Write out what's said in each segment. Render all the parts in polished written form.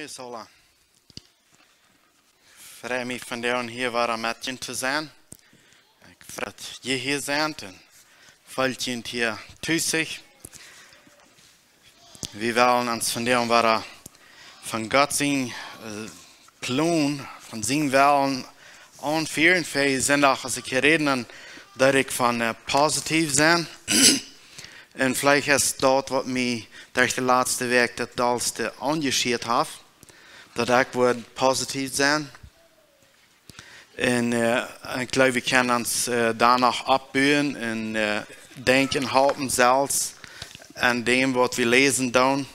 Goedemorgen alla. Freue mich von der und hier war met je te zijn. Ik freue dat je hier bent en valt je hier thuis. Wir wollen uns von der und war von Gott sein Plan, von seinen Willen anführen. Wir sind auch, als ich hier reden, dass ich von positiv sein. Und vielleicht ist dort, was mich durch die letzte Woche das dollste angeschaut hat, dass ich wird positiv sein. Und ich glaube, wir können uns danach abbühen und denken, halten selbst an dem, was wir lesen, dann,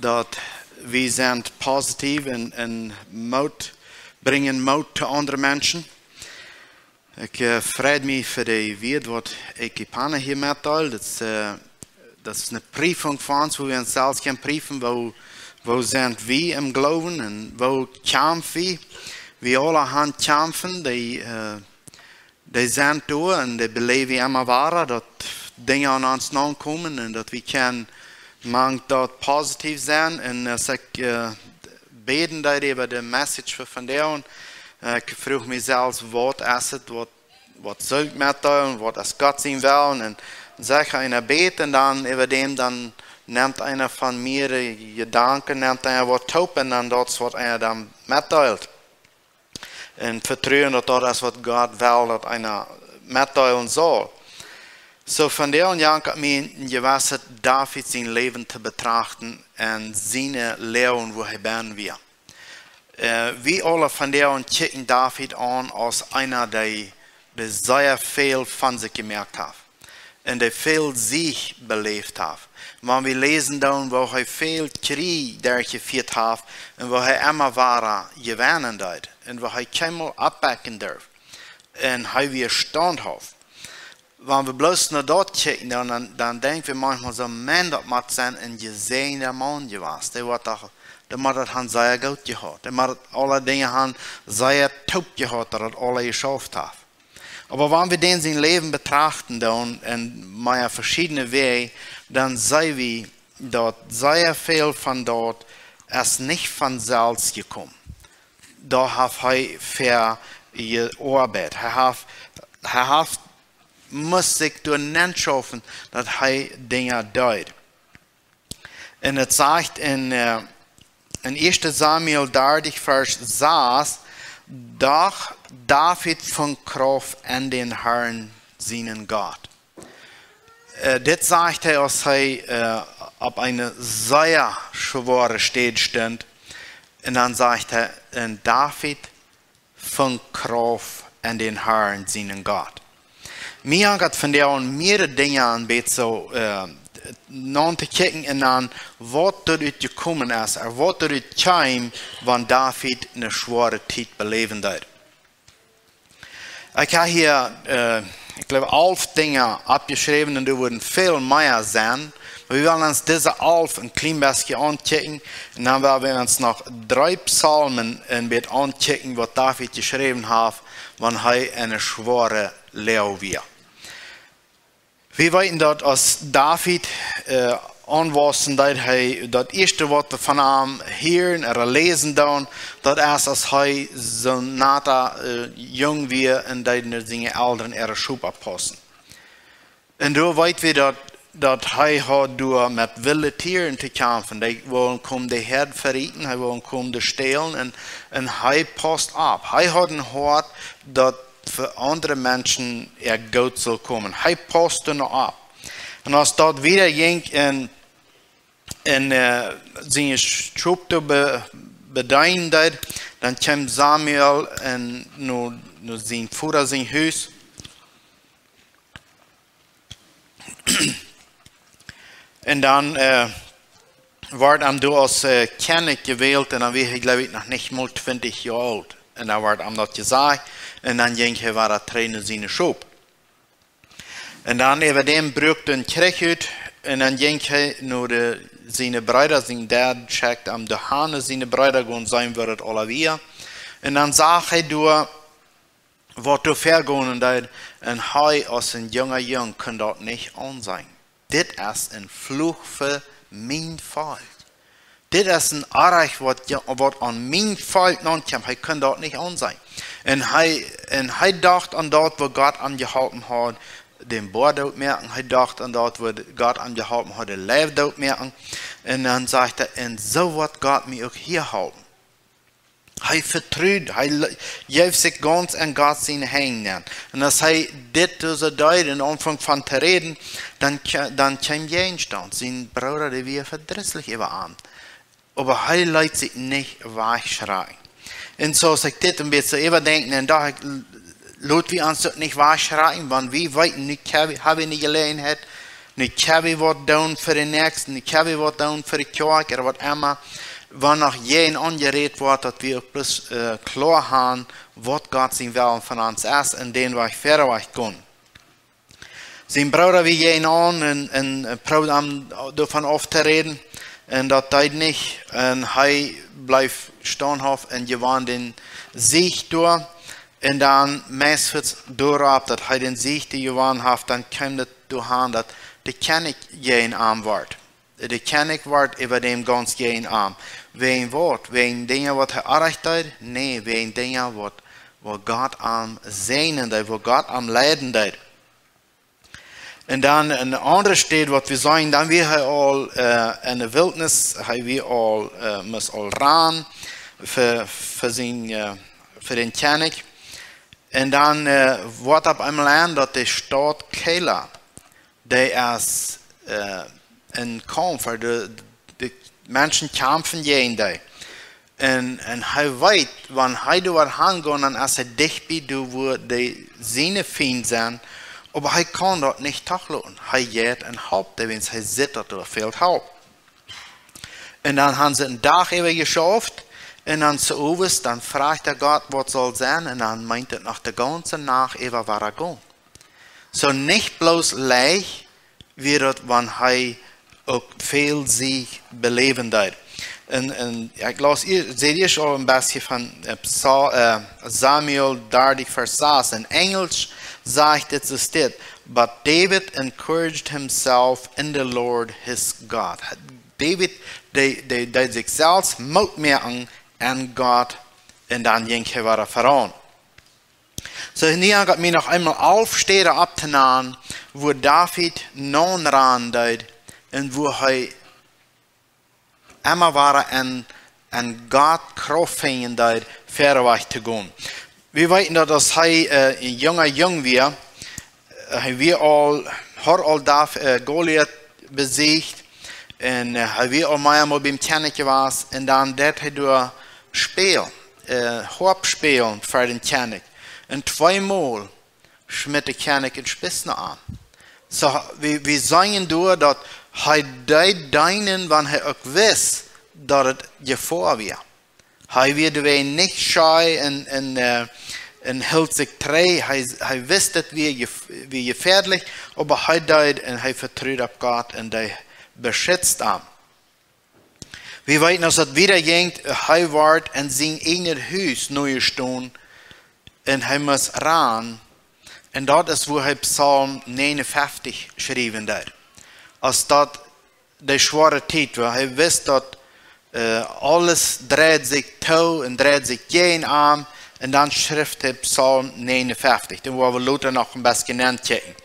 dass wir sind positiv und Mut, bringen Mut zu anderen Menschen. Ich freue mich für die Welt, was ich hier mitteile. Das ist eine Prüfung für uns, wo wir uns selbst prüfen können, wo sind wir im Glauben und wo kämpfen wir. Wir alle haben kämpfen, die sind da und die beleben immer weiter, dass Dinge an uns nachkommen und dass wir können dort positiv sein. Und ich beten über die Message von der und ich frage mich selbst, was ist es, was soll ich mitteilen, was ist Gott sein will. Und sage einer beten dann über dem, dann nimmt einer von mir die Gedanken, nimmt einer was taub und dann das, was einer dann mitteilt. Und vertrauen, dass das ist, was Gott will, dass einer mitteilen soll. So von der und Jank hat mir gewusst, David sein Leben zu betrachten und seine Lehren, wo er bin wir. Wir alle von der und checken David an als einer, der sehr viel von sich gemerkt hat. Und der viel sich belebt hat. Wenn wir lesen dann, wo er viel Krieg durchgeführt hat und wo er immer war gewinnen hat und wo er keinmal abbacken darf und er wir Stand hat. Wenn wir bloß nach dort checken, dann denken wir manchmal so, man, das muss sein ein gesehener Mann gewesen. Der muss das sehr gut gehabt. Der muss alle Dinge sehr top gehabt, dass er alle geschafft hat. Aber wenn wir den sein Leben betrachten dann in meiner verschiedenen Wege, dann sehen wir, dass sehr viel von dort ist nicht von selbst gekommen. Da hat er gearbeitet. Er muss sich durch nicht schaffen, dass er Dinge tut. Und es sagt in 1. Samuel 30, Vers 6, doch David von Kraft an den Herrn seinen Gott. Das sagt er, als er auf eine sehr schwere Stelle stand. Und dann sagt er, David von Kraft an den Herrn seinen Gott. Mir hat von der und mehrere Dinge an, so non te kijken en dan wat eruit gekomen is, wat eruit kwam, wanneer David een zware tijd beleven had. Ik heb hier, ik geloof, 11 dingen opgeschreven en er worden veel meer zijn. Maar we willen ons deze 11 een klein beetje aankijken en dan willen we ons nog 3 psalmen een beetje aankijken wat David geschreven heeft, wanneer hij een zware leeuw was. Wir weten dat als David aanwassen, dat hij dat eerste wat we van hem horen en lezen dan, dat is als hij zo nata jong weer en dat zijn ouderen er schoep oppassen. En dan weten we dat hij had door met wilde tieren te kampen. Die willen komen de herd verrieten, hij willen komen de stelen en hij past op. Hij had een hart dat für andere Menschen gut soll kommen. Hij passt er noch ab. Und als dat wieder ging in seine Schub bedeinen, dann kam Samuel en nur sein Vater sein Haus. Und dann war er als König gewählt und dann war er, glaube ich, noch nicht mal 20 Jahre alt. Und dann war er das gesagt. Und dann ging er weiter trainen seine Schub. Und dann über dem brückte ein Krieg uit. Und dann ging er nur seine Brüder, sein Dad checkt am Dahane, seine Brüder gehen sein wird alle wieder. Und dann sah er durch, was du vergehen und er als ein junger Jung kann dort nicht an sein. Das ist ein Fluch für mein Volk. dit is een arg wat aan mijn volk aankomt. Hij kan dat niet aan zijn. En hij dacht aan dat wat God aan geholpen had, den Bord uitmerken. Hij dacht aan dat wat God aan geholpen had, de leven uitmerken. En dan zegt hij, en zo wordt God mij ook hier houden. Hij vertrouwt, hij geeft zich ganz en God zijn handen. En als hij dit tussen duidt en aanvangt van te reden, dan kwam jij stand. Zijn broeder die weer verdrießlich über aan. Aber hij laat zich niet wegschreien. En zoals ik dit een beetje overdenken, en dacht ik, laat we ons ook niet wegschreien, want we weten niet, hebben we niet gelegenheid, niet hebben we wat doen voor de nächste, niet hebben we wat doen voor de kerk, of wat immer. Wanneer jij aangereed wordt, dat we ook plus klaar hebben, wat God zijn wil van ons is, en den waar ik verder weg kan. Zijn broeder wie jij aan, en probeert hem ervan af te reden, en dat deed niet, en hij blijft standhaft en gewoon den Sieg door, en dan meestal doorop dat hij den Sieg die gewonnen heeft, dan komt het doorheen dat de kennis geen arm wordt. De kennis wordt over dem ganz geen arm. Wegen wat? Wegen dingen wat hij erg deed? Nee, wegen dingen wat God aan zijn deed, wat God aan leiden deed. En dan een andere stad wat we zijn, dan weer hij al in de wildnis, hij weer al moest al ran voor den kennis. En dan wordt op eenmaal aan dat de stad Kela, die is een kamp voor de mensen kampen tegen die. En hij weet, wanneer hij door gaan dan is hij dichtbij door de zijn vrienden zijn, maar hij kan dat niet toelaten. Hij gaat en helpt, want hij zit dat door veel hulp. En dan hebben ze een dag even geschafft, en dan s'avonds, dan vraagt er God wat zal zijn, en dan meint het nog de ganze nacht even waar hij gaat. Zo niet bloos leeg, wie dat wanneer hij ook veel zich beleven deed. En ik las hier, zie je al een beetje van Samuel 30 vers 6. In Engels zegt het zo dit. But David encouraged himself in the Lord his God. David deed zichzelf moed merken en God, en dan ging hij weer vooraan. So hier gaat mij nog eenmaal aufsteden op te nemen, wo David non ran deed, en wo hij immer war en God kracht vinden deed, verder weg te gaan. We weten dat als hij een jong was, hij weer al Goliath besiegt, en hij weer al meermaal beim Kenneke was, en dan deed hij door spelen, Harpspelen voor den Kennek. En tweemaal schmidt de Kennek in Spissen aan. So, we zeggen door dat hij deed deinen, wanneer hij ook wist dat het gevaar was. Hij wilde niet schei en hield zich trouw. Hij wist dat wie gefährlich, maar hij deed en hij vertrouwde op God en hij beschützt hem. We weten als dat wieder ging, hij wordt in zijn eigen huis nu staan en hij moest ran. En dat is waar hij Psalm 59 schreven deed. Als dat de zware tijd was, hij wist dat alles draait zich toe en draait zich geen aan. En dan schrijft hij Psalm 59. Dan waar we later nog een beetje nakijken.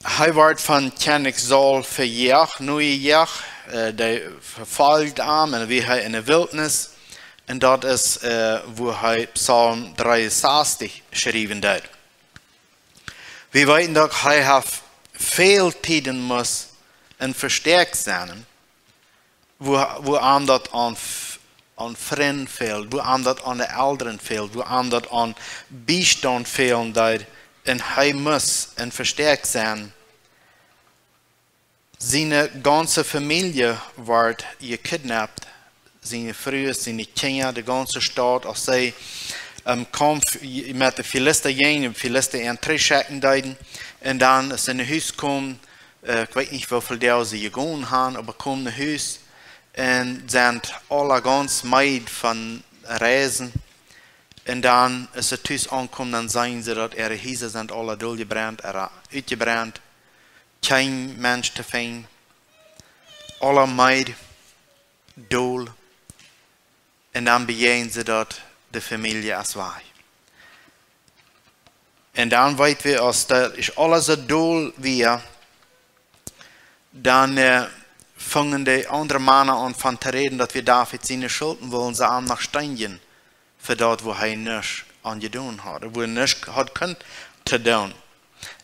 Hij wordt van Kennik Saul verjaagd, nu jaag. Die vervolgt hem en weer hij in de wildnis. En dat is waar hij Psalm 63 schreven deed. We weten dat hij heeft veel tijden moest en versterkt zijn. Waar hem dat aan vrienden fehlt, waar hem dat aan de ouderen fehlt, waar hem dat aan bijstand fehlen deed. En hij moest en versterkt zijn. Zijn ganze familie wordt gekidnapt. Zijn vrouw, zijn kinderen, de ganze stad. Als zij kampf met de Philister gingen, de Philister in terugschecken deden. En dan ze naar huis komen, ik weet niet hoeveel deel ze gegaan hebben, maar komen naar huis. En zijn alle ganz meid van reizen. En dan, als ze thuis aankomen, dan zeggen ze dat ihre huizen zijn alle doorgebrand, uitgebrand. Geen mens te vinden. alle meid, doel. En dan begrijpen ze dat de familie als wij. En dan weten we, als dat is alles het doel weer, dan vangen de andere mannen aan van te reden dat we David zijn schulden willen ze aan naar stijgen. Voor dat wat hij niks aan gedaan had. Wo hij niks had kunnen te doen.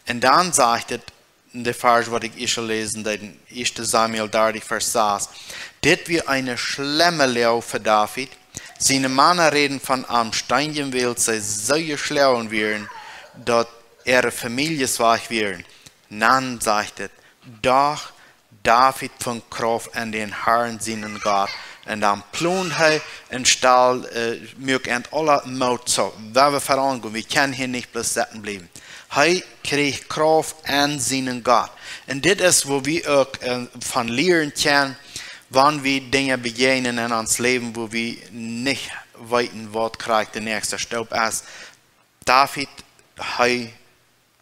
En dan zegt het, de vers wat ik eerst gelezen heb, in 1 Samuel 30 vers 6. Dit weer een schlimme leeuw voor David. Zijn mannen reden van am stijgen wil zij zo schlau werden, dat families weg werden. Dan zegt het, doch David van kraft en den Herrn zijn God. En dan ploont hij en stal mög en alle moed zo. Waar we veranderen, we kunnen hier niet plus zitten blijven. Hij kreeg kracht en zijn God. En dit is waar we ook van leren kunnen, wanneer we dingen beginnen in ons leven, waar we niet weten wat krijgt de nächste stap is. David, hij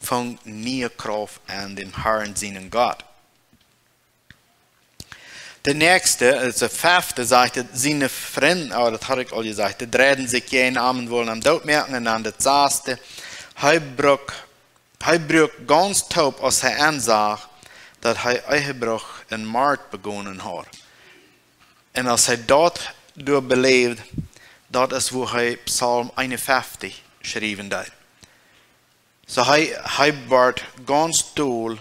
vond nieuwe kracht en den Herrn zijn God. De nächste, de vijfde, zegt het, zijn vrienden, oh, dat had ik al gezegd, de dreden zich geen armen willen am dood merken. En dan de zesde, hij broek ganz taub als hij aanzag dat hij eigenbrug een markt begonnen had. En als hij dat door beleefd, dat is waar hij Psalm 51 geschreven heeft. So hij werd ganz doel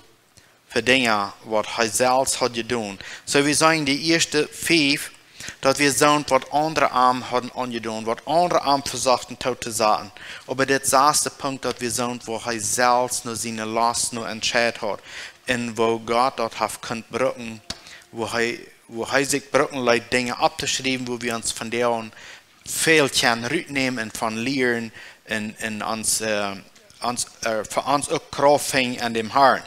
voor dingen wat hij zelfs had gedaan. So we zijn de eerste 5, dat we zien wat andere armen hadden aangedaan, wat andere armen verzochten te zetten. Maar dit zesde punt dat we zien waar hij zelfs nog zijn last nog entscheid had. En waar God dat heeft kunnen brengen, waar hij zich brengen leidt dingen op te schrijven, waar we ons van daar veel kunnen uitnemen en van leren en voor ons ook kracht vinden aan dem Herrn.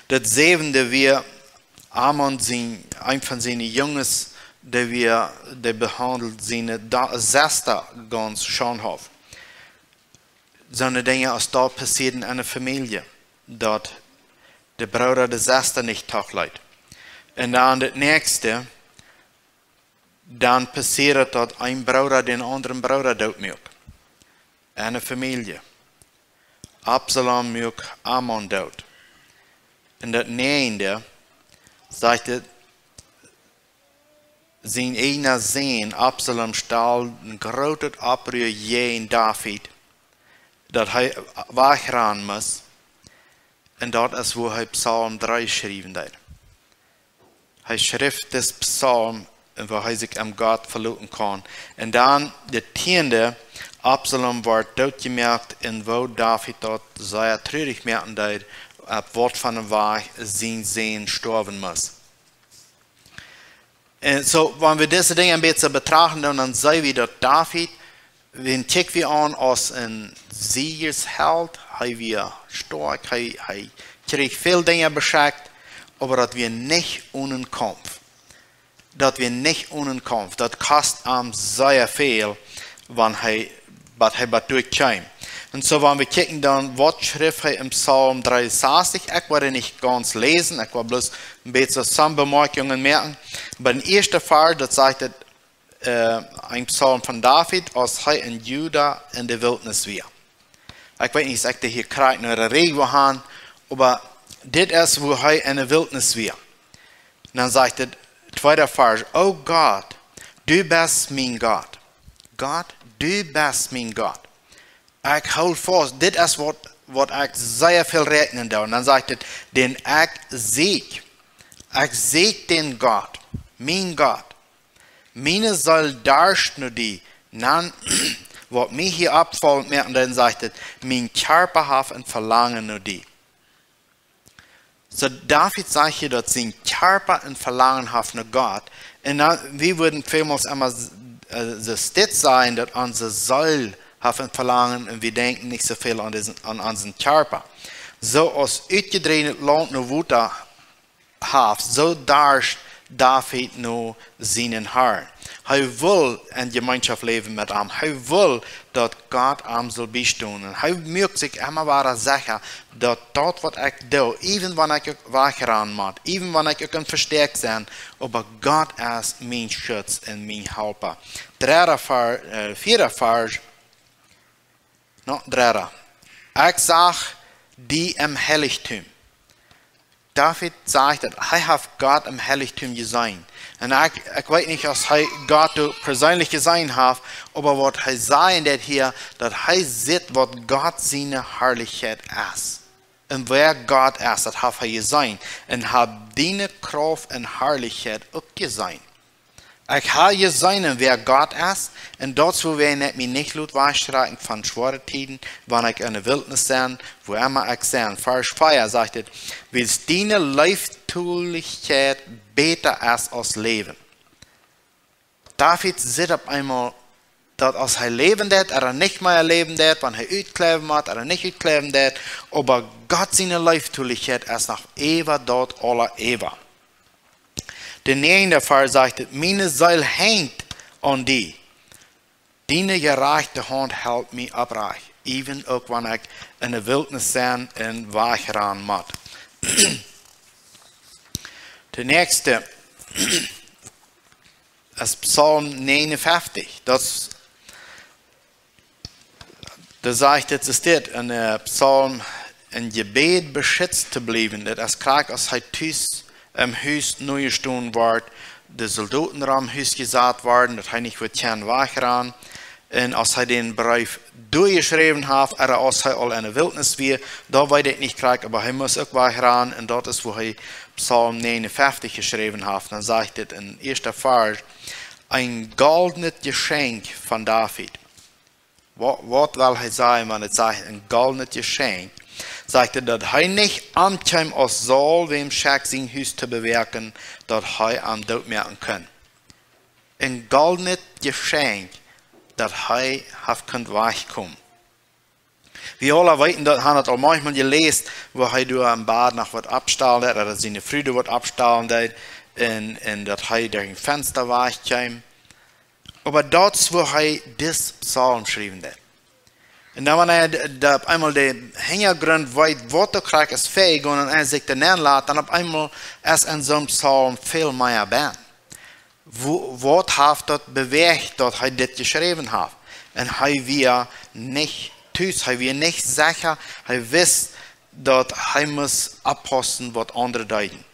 Dat zevende weer Amon een van zijn jongens die behandeld zijn zesde gans schon heeft. Zo'n dingen als dat passeren in een familie, dat de broeder de zesde niet toeleidt. En dan het nächste, dan passiert dat een broeder den anderen broeder doodmaakt. In een familie. Absalom maakt Amon dood. En dat negende, zegt het, zijn ene zoon, Absalom, stal een grote oproer tegen David, dat hij weggaan moest. En dat is waar hij Psalm 3 geschreven heeft. Hij schreef dit psalm waar hij zich aan God verlaten kan. En dan de 10e, Absalom wordt doodgemerkt en waar David dat zeer treurig merken deed, op wat van een weg zijn zoon sterven moest. En zo, wanneer we deze dingen een beetje betrachten, dan zien we dat David, we kijken we aan als een siegersheld. Hij was sterk, hij kreeg veel dingen beschakt, maar dat we niet ohne Kampf. Dat kost hem zeer veel, wanneer hij durchkwam. En zo, wanneer we kijken dan, wat schreef hij in Psalm 63? Ik wil het niet ganz lezen, ik wil bloos een beetje samenbemerkingen merken. Maar in de eerste vers, dat zegt het, een psalm van David, als hij in Juda in de wildernis was. Ik weet niet, of ik hier krijg naar de regel gaan, maar dit is waar hij in de wildernis was. Dan zegt het, tweede vers, oh God, du bist mijn God. God, du bist mijn God. Ik houd vast, dit is wat ik zeer veel rekenen doe. Dan zegt het, den ik zie den God, mijn God. Meine zal darst nu die, dan wat mij hier opvalt, dan zegt het, mijn Körper heeft een verlangen nu die. So David zegt hier, dat zijn Körper een verlangen heeft naar God. En dan, we würden vielmals immer so steht sein, dat onze Seele heeft een verlangen en we denken niet zoveel aan onze Körper. Zo als uitgedreven land naar water heeft, zo darst David nur seinen Herrn. Er will in Gemeinschaft leben mit ihm. Er will, dass Gott ihm soll bestehen. Und er möchte sich immer wieder sicher, dass das, was ich tue, even wenn ich wegrennen muss, even wenn ich auch verstärkt sein, aber Gott ist mein Schutz und mein Helfer. Vierter Vers, noch dritter. Ich sage, die im Heiligtum. David sagt, dass er Gott im Heiligtum gesehen. Und ich weiß nicht, ob er Gott persönlich gesehen hat, aber was er sagt hier, dass er sieht, was Gott seine Herrlichkeit ist. Und wer Gott ist, das hat er gesehen. Und hat deine Kraft und Herrlichkeit auch gesehen. Ich habe gesehen, wer Gott ist, und dazu werde ich mich nicht laut wegstrecken von schweren Tiden, wenn ich in der Wildnis bin, wo immer ich bin. Vers 4 sagt es, weil deine Leibtulichkeit besser ist als Leben. David sieht auf einmal, dass als er leben wird, er nicht mehr leben wird, wenn er uitkleben hat, er nicht uitkleben wird, aber Gott seine Leibtulichkeit ist noch ewig dort aller ewig. Der 9. Vers sagt, meine Seele hängt an die. Deine gerechte Hand hält mich uprecht, even auch wenn ich in der Wildnis bin und wegrennen muss. Der nächste ist Psalm 59. Das sagt jetzt, es steht in der Psalm, ein Gebet beschützt zu bleiben, das ist klar, als er im Haus neu stehen wird, die Soldaten am Haus gesagt werden, dass er nicht wird wegrennen. Und als er den Brief durchgeschrieben hat, als er all in der Wildnis war, da weiß ich nicht klar, aber er muss auch wegrennen. Und dort ist, wo er Psalm 59 geschrieben hat. Dann sagt er in 1. Vers, ein goldenes Geschenk von David. Was will er sagen, wenn er sagt, ein goldenes Geschenk? Sagt er, dass er nicht ankommt aus Saul, wem Schak sein Haus zu bewirken, dass er am Tod merken kann. Ein goldenes Geschenk, dass er könnt wegkommen. Wir alle wissen, dass er das auch manchmal gelesen, wo er durch am Bad nach was abstahlen hat, oder seine Freude was abstahlen hat, und dass er durch ein Fenster wegkommt. Aber dort, wo er das Psalm geschrieben hat. Und dann, wenn er auf einmal den Hintergrund weiß, was er kriegt, ist fähig, und er sich dann anlässt, dann auf einmal ist in so einem Psalm viel mehr bin. Was hat das bewegt, dass er das geschrieben hat? Und er wir nicht tut, er wir nicht sicher, er weiß, dass er muss abpassen, was andere deuten.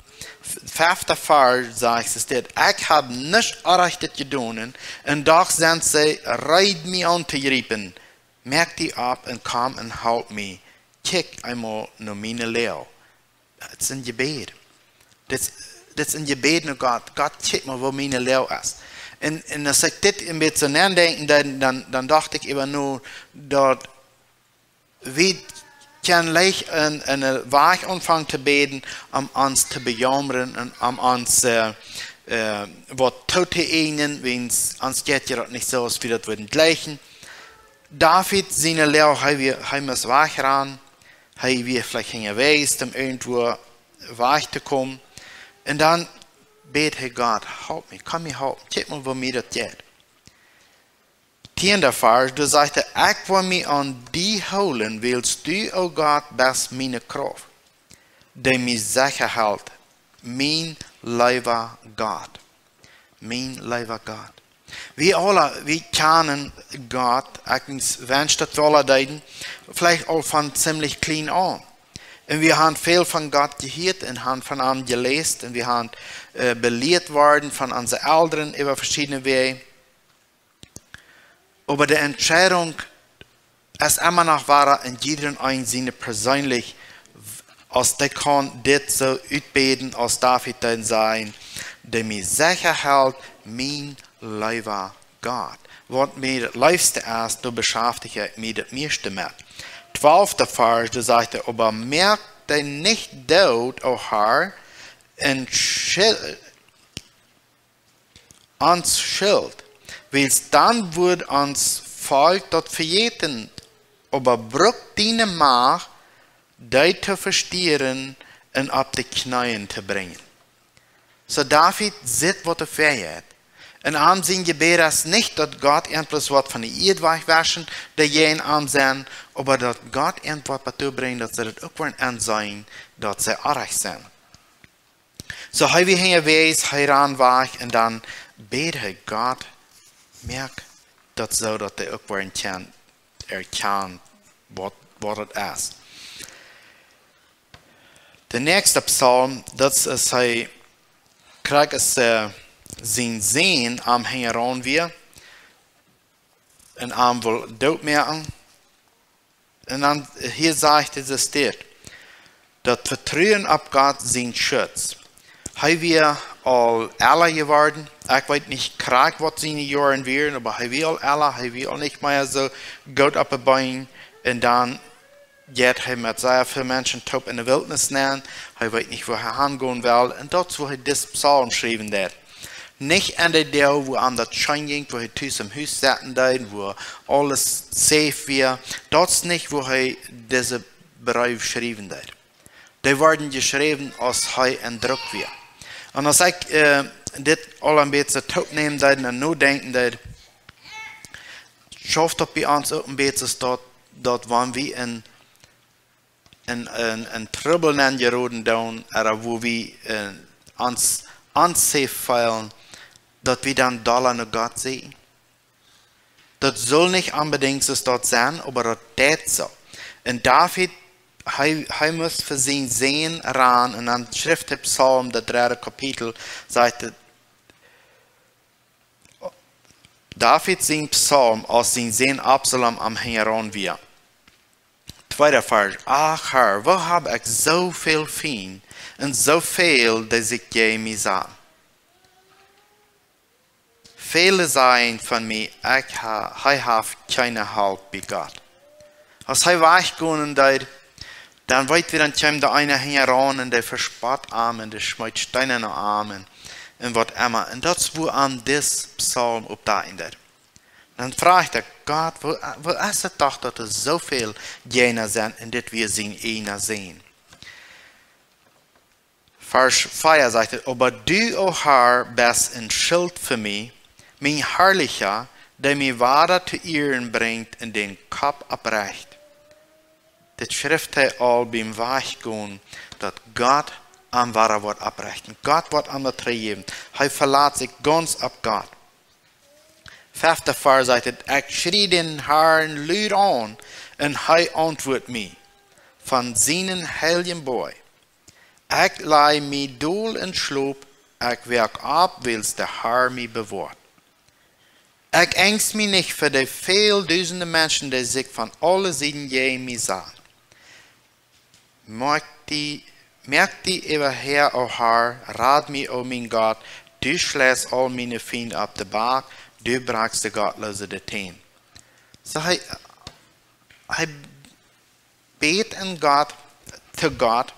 5. Vers sagt es, ich habe nicht erreicht getan, und doch sind sie reid mir anzuriefen. Merk die ab und komm und halt mich. Kick einmal nach meine Lehre. Das ist ein Gebet. Das ist ein Gebet nach Gott. Gott, kick mal, wo meine Lehre ist. Und als ich das ein bisschen nachdenke, dann dachte ich immer nur, dass wir können leicht einen Weg anfangen zu beten, um uns zu bejammern und um uns was zu ihnen, wenn es uns geht ja nicht so, als wir das würden gleichen. David, seine Lehre, er muss wegrennen, er wird vielleicht hingewiesen, um irgendwo wegzukommen. Und dann bete Gott, help mich, komm mir helfen, check mal, wo mir das geht. 10. Vers, du sagst, ich will mich an die holen, willst du, oh Gott, bist meine Kraft, der mich sicher hält, mein lieber Gott. Mein lieber Gott. Wir alle, wir kennen Gott, ich wünsche, dass wir alle deuten, vielleicht auch von ziemlich klein an. Und wir haben viel von Gott gehört und haben von ihm gelesen und wir haben belehrt worden von unseren Eltern über verschiedene Wege. Aber die Entscheidung ist immer noch wahr in jedem Einzelnen persönlich, als der kann das so ausbeten, als David dann sein, der mir sicher hält, mein lieber Gott. Was mir das Liebste ist, da beschäftige ich mich das meiste mit. 12. Vers, da sagt er, aber merkt denn nicht dort, o Herr, ans Schild, weil dann wird uns Volk dort verjeten, aber braucht deine Macht, die zu verstehen und auf die Knien zu bringen. So David sieht, was er fährt. En aan zijn gebed is niet dat God etwas wat van de eerd wegwaschen, dat jij in aan zijn, maar dat God etwas naartoe brengt, dat ze het ook weer aan zijn, dat ze aardig zijn. Zo hij weer heen wees, hij raan weg, en dan bid hij God, merk dat zo dat hij ook weer erkent wat het is. De nächste psalm, dat is hij krijgt zijn zin am hängeran weer en am wil doodmerken. En dan hier zegt het steht, dat vertrouwen op God zijn schutz. Hij weer al alle geworden. Ik weet niet graag wat zijn jaren weer, maar hij wil alle, hij wil niet meer zo goed op de been. En dan gaat hij met zeer veel mensen top in de wildnis nemen. Hij weet niet waar hij gaan wil. En dat is waar hij dit psalm schrijven deed. Nicht an der Deel, wo an dat Schein ging, wo hij thuis im Huis zaten deed, wo alles safe weer. Dat is niet wo hij deze brief schrijven deed. Die worden geschreven als hij in druk weer. En als ik dit al een beetje opneem deed en nadenken deed, schafft dat bij ons ook een beetje dat wanneer we in Trouble geraten doen, wo we ons unsafe feilen, dat we dan dollar naar God zien. Dat zal niet unbedingt dat zijn, maar dat deed zo. En David, hij moest voor zijn zin ran, en dan schrift de psalm, dat derde kapitel, zegt het, David zijn psalm als zijn zin Absalom am hängeran weer. Tweede vers, ach Herr, wo heb ik zoveel fien, en zoveel dat ik jij mij zag. Vele zijn van mij, hij heeft keine hulp bij God. Als hij weggaan deed, dan weet we dan kwam de eine heran en die verspot aan en die smijt steinen naar aan en wat immer. En dat is wo aan dit psalm op dat deed. Dan vraagt ik, God, wo is het toch dat er zoveel jenen zijn en dit we zien ene zien. Vers 4 zegt het, aber du, o Herr, bist een schild voor mij, mijn herrlicher, der mij wader te eeren brengt en den kop oprecht. Dit schrift hij al beim weggaan, dat God aan ware wordt oprechten. God wordt aan de treven. Hij verlaat zich ganz op God. Vijfde vers zegt het, ik schrie den Herrn luid aan en hij antwoordt mij van zijn heilige boy. Ik lei mij doel en sloop, ik werk op, wils de Herr mij bewaart. Ik angst mij niet voor de veel duizenden mensen die zich van alle zijden jij mij zagen. Merk die ever her, o Herr, raad mij, o mijn God, du schlägst al meine vrienden op de bak, du brakst de godloze de teen. So hij beet in God, to God,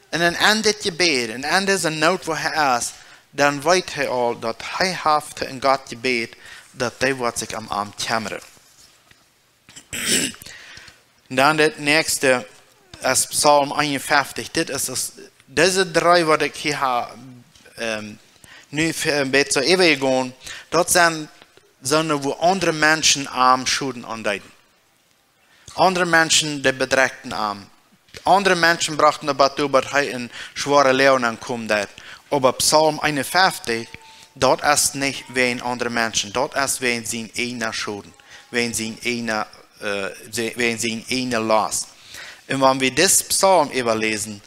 en dan eindigt je bed, en eindigt een nood waar hij is, dan weet hij al dat hij heeft in God gebed, dat hij wordt zich am arm klammeren. Dan het nächste is Psalm 51. Deze drie wat ik hier nu een beetje even gaan, dat zijn zonen wo andere mensen arm schulden aanduiden. Andere mensen die bedreigten arm. Andere mensen brachten ertoe dat hij een zware leeuw aankwam. Maar Psalm 51, dat is niet wegen andere mensen. Dat is wegen zijn ene schulden. Wegen zijn ene last. En wanneer we dit psalm even lezen,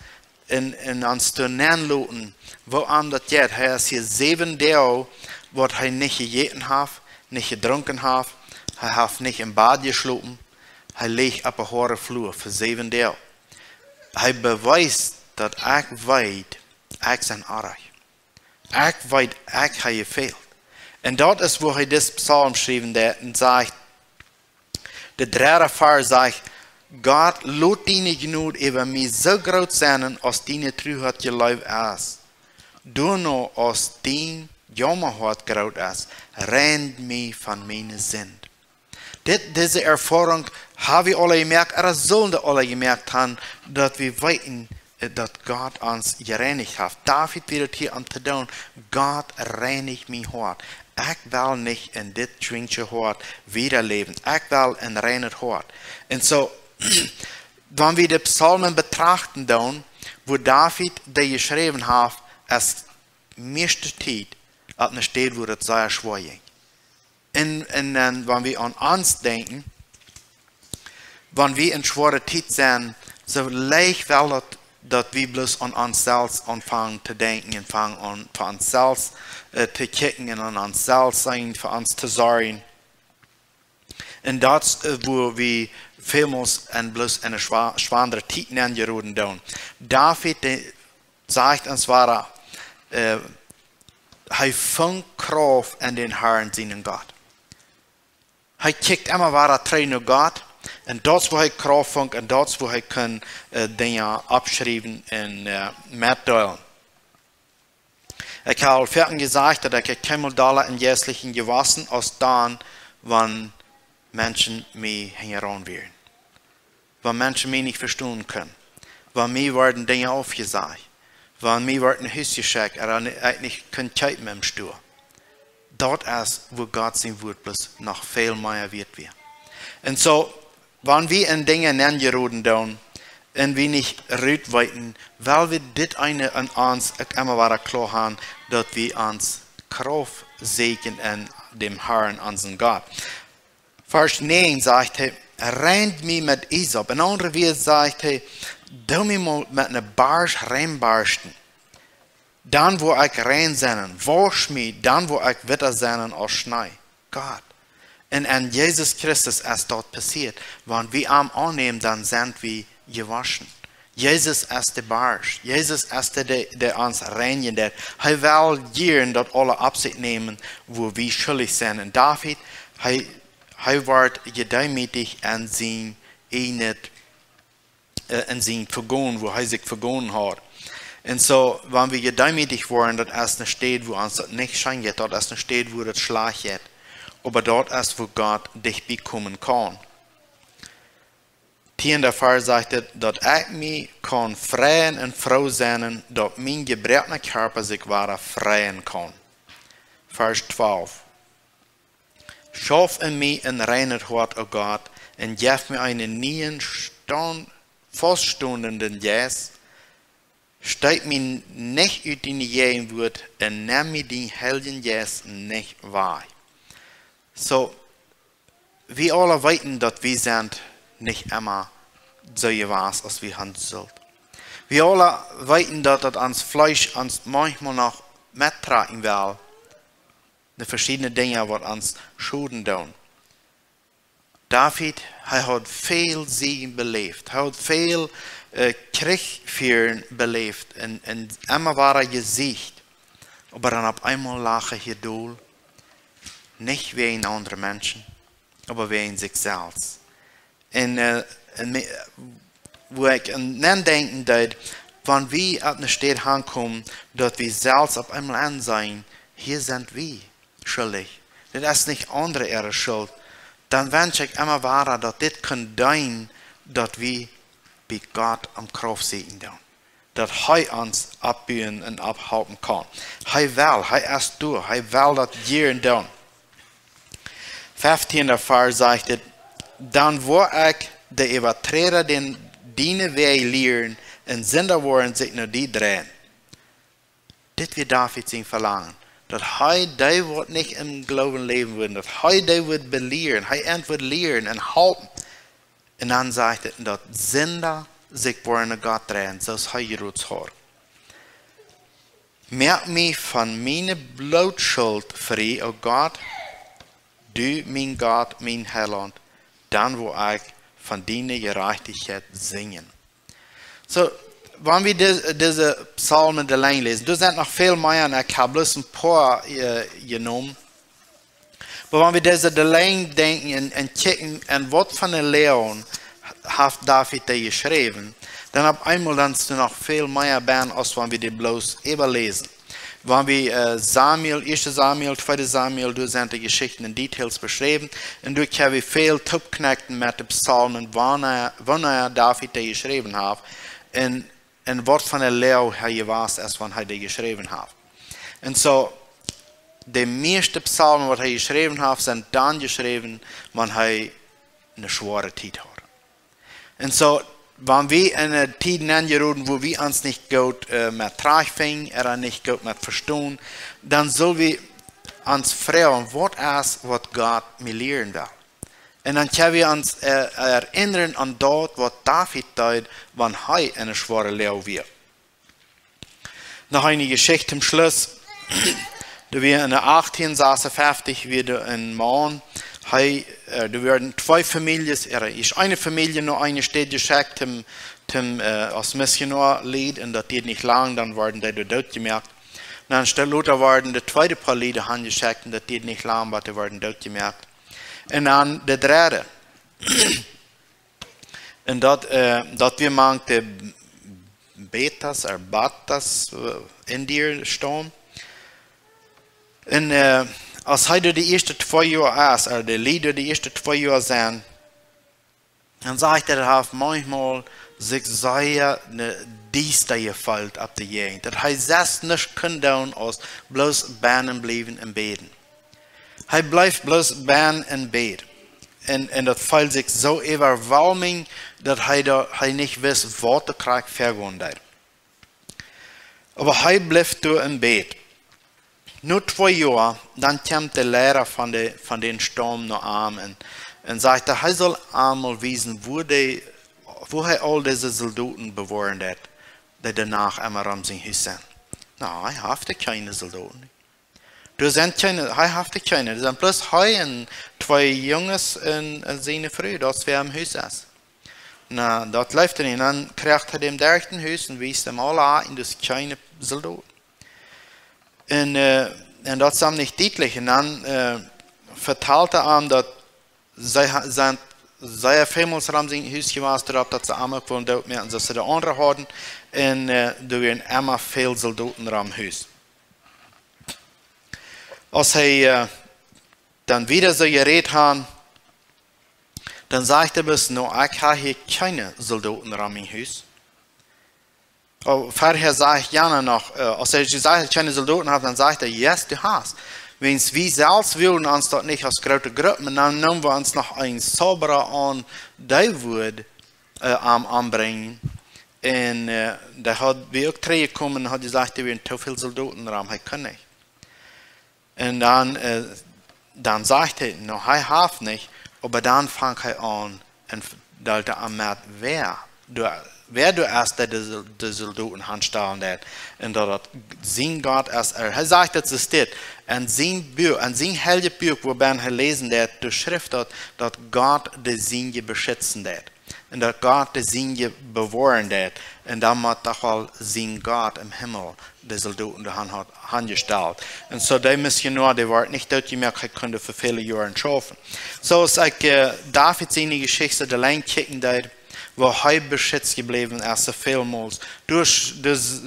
en ons te laten, waaraan dat gaat, hij is hier 7 dagen, wat hij niet gegeten heeft, niet gedronken heeft, hij heeft niet in bad geslopen, hij ligt op een hoge vloer voor 7 dagen. Hij bewijst dat ik weet, ik ben aardig. Ik weet, ik heb gefehlt. En dat is waar hij dit psalm schreef en zegt, de derde vers zegt, God, laat die genoeg over mij zo groot zijn als die truheid je lijf is. Doe nou als die jammerheid groot is, rend mij van mijn zin. Deze ervaring hebben we alle gemerkt, zullen alle gemerkt hebben, dat we weten dass Gott uns gereinigt hat. David wird hier am zu tun, Gott reinigt mein Hort. Ich will nicht in dit schwingende Hort wiederleben. Ich will ein reines Hort. Und so, wenn wir die Psalmen betrachten, dann, wo David die geschrieben hat, als meiste Zeit, als eine steht, wo das sehr schwer ging. Und dann, wenn wir an uns denken, wenn wir in schwere Zeit sind, so leicht will dass wir bloß an uns selbst anfangen zu denken, und fangen an für uns selbst zu kicken und an uns selbst sein, für uns zu sorgen. Und das, wo wir vielmals bloß eine schwere Zeit nennen geraten. David sagt uns, er fängt Kraft an den Herrn, seinen Gott. Er kickt immer weiter rein nach Gott. Und dort, wo er Kraft fängt, und dort, wo er kann Dinge abschreiben und mitteilen. Ich habe vorhin gesagt, dass ich $10 in jährlichen gewassen, als dann, wenn Menschen mich heran wären. Wenn Menschen mich nicht verstehen können. Wenn mir werden Dinge aufgesagt. Wenn mir werden Hüsse geschickt, oder nicht können Zeit mit dem Stuhl. Dort ist, wo Gott sein Wort bloß noch viel mehr wird. Und so, wenn wir in Dinge nennen tun, und wir nicht rütweiten, weil wir das eine an uns immer wieder klar haben, dass wir uns Kraft segnen in dem Herrn, unseren Gott. Vers 9 sagt er, rennt mich mit Isop. In anderen Worten sagt er, du mich mal mit einer Barsch reinbarsten. Dann, wo ich rein sein, wasch mich, dann, wo ich wieder sein als Schnee. Gott. Und an Jesus Christus ist dort passiert. Wenn wir ihn annehmen, dann sind wir gewaschen. Jesus ist der Barsch. Jesus ist der uns reinigen. Er will hier dort alle Absicht nehmen, wo wir schuldig sind. Und David, er wird gedemütigt an sein Vergehen, wo er sich vergehen hat. Und so, wenn wir gedemütigt werden, das ist eine Stadt, wo uns das nicht scheint, dort ist eine Stadt, wo das Schlag geht. Aber dort ist, wo Gott dich bekommen kann. Hier in der Vers sagt er, dass ich mich kann freien und froh sein, dass mein gebrochener Körper sich weiter freien kann. Vers 12. Schaff in mir ein reines Hort, o Gott, und gib mir einen neuen, feststehenden Jes. Steig mir nicht uit in die Wort und nimm mir den heiligen Jes nicht wahr. So, wir alle wissen, dass wir sind nicht immer so gewesen, als wir haben sollen. Wir alle wissen, dass das ans Fleisch uns manchmal noch mittragen will. Die verschiedenen Dinge, die uns Schulden tun. David, er hat viel Siegen belebt. Er hat viel Kriegführen belebt. Und immer war er gesiegt. Aber dann auf einmal lag er hier durch. Nicht wie ein anderer Mensch, aber wie ein sich selbst. Und wo ich dann denken, dass wenn wir auf eine Stadt ankommen, dass wir selbst auf einmal ansehen, hier sind wir schuldig. Das ist nicht andere ihre Schuld. Dann wünsche ich immer weiter, dass das kann sein, dass wir bei Gott am Kraft sehen. Dass er uns abbühen und abhalten kann. Er ist durch, er will das hier und da. 15. Vers sagt es, dann wo ich die Übertreter den dienen Weg lehren und Sünder wollen sich nur die drehen. Das wird David sein Verlangen. Dass er die wird nicht im Glauben leben wird, dass er die wird belehren, er wird lehren und halten. Und dann sagt er, dass Sünder sich wollen Gott drehen, so ist er gerührt hat. Merk mich von meiner Blutschuld frei, o Gott, du, mein Gott, mein Heiland, dann wo ich von deiner Gerechtigkeit singen. So, wenn wir diese Psalmen allein lesen, da sind noch viel mehr, und ich habe bloß ein paar genommen. Aber wenn wir diese allein denken und checken, und was von der Leon hat David da geschrieben, dann auf einmal dann ist noch viel mehr bei, als wenn wir die bloß überlesen. Wenn wir Samuel, 1. Samuel, 2. Samuel, da sind die Geschichten in Details beschrieben. Und da können wir viel Tupknechten mit den Psalmen, wann er David die geschrieben hat. Und en wat van de leeuw hij was als van hij die geschreven heeft. En zo, de meeste psalmen wat hij geschreven heeft, zijn dan geschreven, wanneer hij een zware tijd had. En zo, wanneer we in een tijd aangeroden, wo we ons niet goed met terugvinden, er niet goed met verstaan, dan zullen we ons vragen, wat is wat God me leren wil. En dan kunnen we ons herinneren aan dat wat David deed, wanneer hij in een zware leeuw was. Nog een geschichte zum Schluss. Da wir in der 1856 wieder in Mann, da werden zwei Familien, ist eine Familie nur eine steht geschickt als Missionar-Lied und das geht nicht lang, dann werden die dort gemerkt. Dann statt Luther werden die zweite paar Lieder angeschickt und das geht nicht lang, aber die werden dort gemerkt. Und dann der dritte. Und dat wir manchen Betas oder Batas in dir staan. En als hij de eerste 2 jaar is, of de lieder de eerste 2 jaar zijn, dan zegt hij manchmal zich zeer diester gefällt op de jegend. Dat hij zelfs niet kan doen als bloos banen blijven en beden. Hij blijft bloos banen en beden. En dat valt zich zo overwhelming dat hij niet wist wat de krijg vergaan deed. Maar hij blijft door in bed. Na 2 jaar, dan komt de leraar van den Sturm naar hem en zegt hij zal einmal wissen, wo hij al deze soldaten bewahren hat, die danach immer am zijn huis zijn. Nou, hij heeft keine soldaten. Hij heeft keine. Er zijn plus hij en 2 jongens en zijn vrouw, dat weer am huis is. Nou, dat läuft er niet. Dan krijgt hij dem dergten huis en wijst hem alle aan, dus keine soldaten. En dat is hem niet duidelijk. En dan vertelt hij hem dat zij vielmals am zijn huis geweest erop dat ze allemaal gewoon dood merken, dat ze de anderen hadden. En er waren immer veel soldaten am huis. Als hij dan wieder so geredet hat, dann sagt er bis, no, ich habe hier keine Soldaten am mein Haus. Vorher sage ich gerne noch, als er gesagt keine Soldaten hat, dann sagt er, yes, du hast. Wenn wir selbst willen uns dort nicht als große Gruppe, dann nehmen wir uns noch ein Zauberer an, der würde anbringen. Und da hat wir auch 3 gekommen und hat gesagt, wir haben zu viele Soldaten am, er kann nicht. Und dann sagt er, no, er hat nicht, aber dann fängt er an und stellt er an, wer du erst die Soldaten anstellen hat. Und dass sein Gott erst, er sagt, dass es steht, an sein heiligen Buch, wobei er lesen hat, die Schrift hat, dass Gott die Sinne beschützen hat. Und dass Gott die Sinne bewahren hat. Und damit doch auch sein Gott im Himmel die Soldaten hat angestellt. Und so die Missionar, die waren nicht dort gemerkt, er konnte für viele Jahre schaffen. So ist David seine Geschichte, der allein kicken hat, wo er beschützt geblieben ist, vielmals. Durch das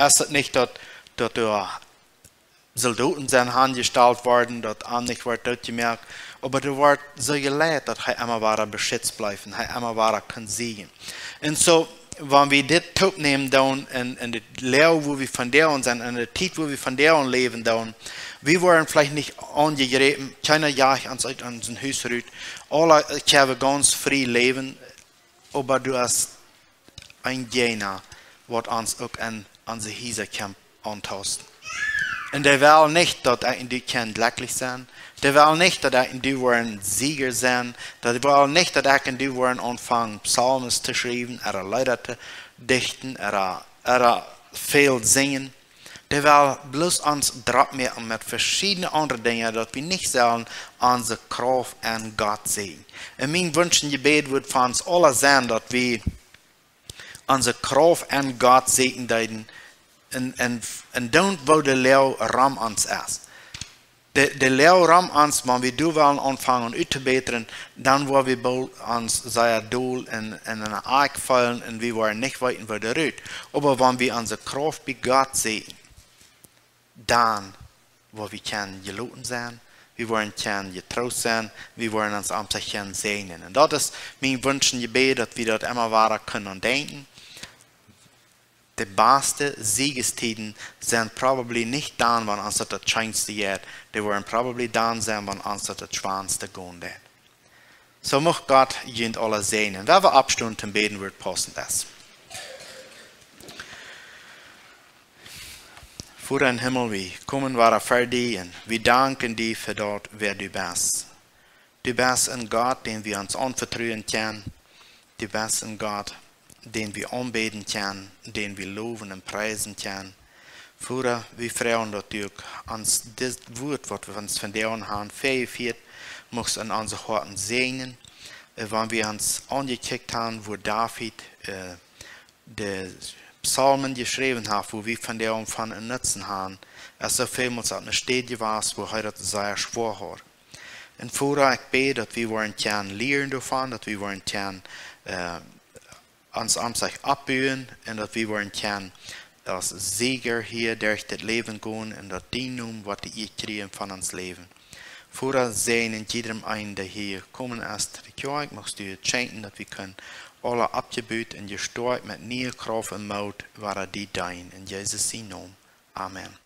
ist nicht, dass Soldaten sind angestellt worden, dass er nicht wird dort gemerkt, aber er wird so gelehrt, dass er immer weiter beschützt bleibt, er immer weiter kann siegen. Und so, wenn wir das aufnehmen, dann in der Lehre, wo wir von der sind, in der Zeit, wo wir von der leben, dann, wir waren vielleicht nicht angegriffen, keiner jagt uns an sein Haus rührt, alle können ganz frei leben, aber du hast ein Jener, was uns auch an unsere Häuser antasten. Und der will nicht, dass in die glücklich sein. Der will nicht, dass in die Sieger sein. Der will nicht, dass in die anfangen, Psalmen zu schreiben, Lieder zu dichten, viel singen. Der will bloß uns drauf machen mit verschiedenen anderen Dingen, dass wir nicht sollen unsere Kraft an Gott sehen. Und mein Wunsch und Gebet wird von uns alle sein, dass wir unsere Kraft an Gott sehen, und don't wo der Leo ram uns ist. Der Leo ram uns, wenn wir du wollen anfangen auszubeten, dann wollen wir uns sehr doll in eine Eik fallen und wir wollen nicht weiter, wo der rührt. Aber wenn wir unsere Kraft bei Gott sehen, dann, wo wir können geloten sein, wir wollen können getrost sein, wir wollen uns am sich sehnen. Und das ist mein Wunsch und Gebet, dass wir das immer weiter können und denken. de beste Siegestiden zijn probably nicht dan, wann ons het schijnste jet. Die worden probably dan zijn, wann ons het schwaanste gaan deed. So mocht Gott jent alle segnen. Wer wir abstunden zum Beten wird passend ist. Vater in Himmel, wir kommen wir für dich und wir danken dir für dort, wer du bist. Du bist ein Gott, den wir uns anvertrauen können. Du bist ein Gott, den wir anbeten können, den wir loben und preisen können. Vater, wir freuen natürlich uns das Wort, was wir uns von dir haben, fähig muss in unsere Herzen segnen. Wenn wir uns angekickt haben, wo David die Psalmen geschrieben hat, wo wir von der von Nutzen haben, es so vielmals an der Stelle war, wo heute sehr schwer war. Und Vater, ich bete, dass wir wollen lernen davon, dass wir wollen uns am sich abbauen und dass wir wollen als Sieger hier durch das Leben gehen und das dienen, was die kriegen von uns Leben. Vater, segnen jedem einen, der hier kommen ist, die Kirche, machst du schenken, dass wir können alle abgebüht und gesteuert mit Kraft und Mut, war die dein. In Jesus' Namen. Amen.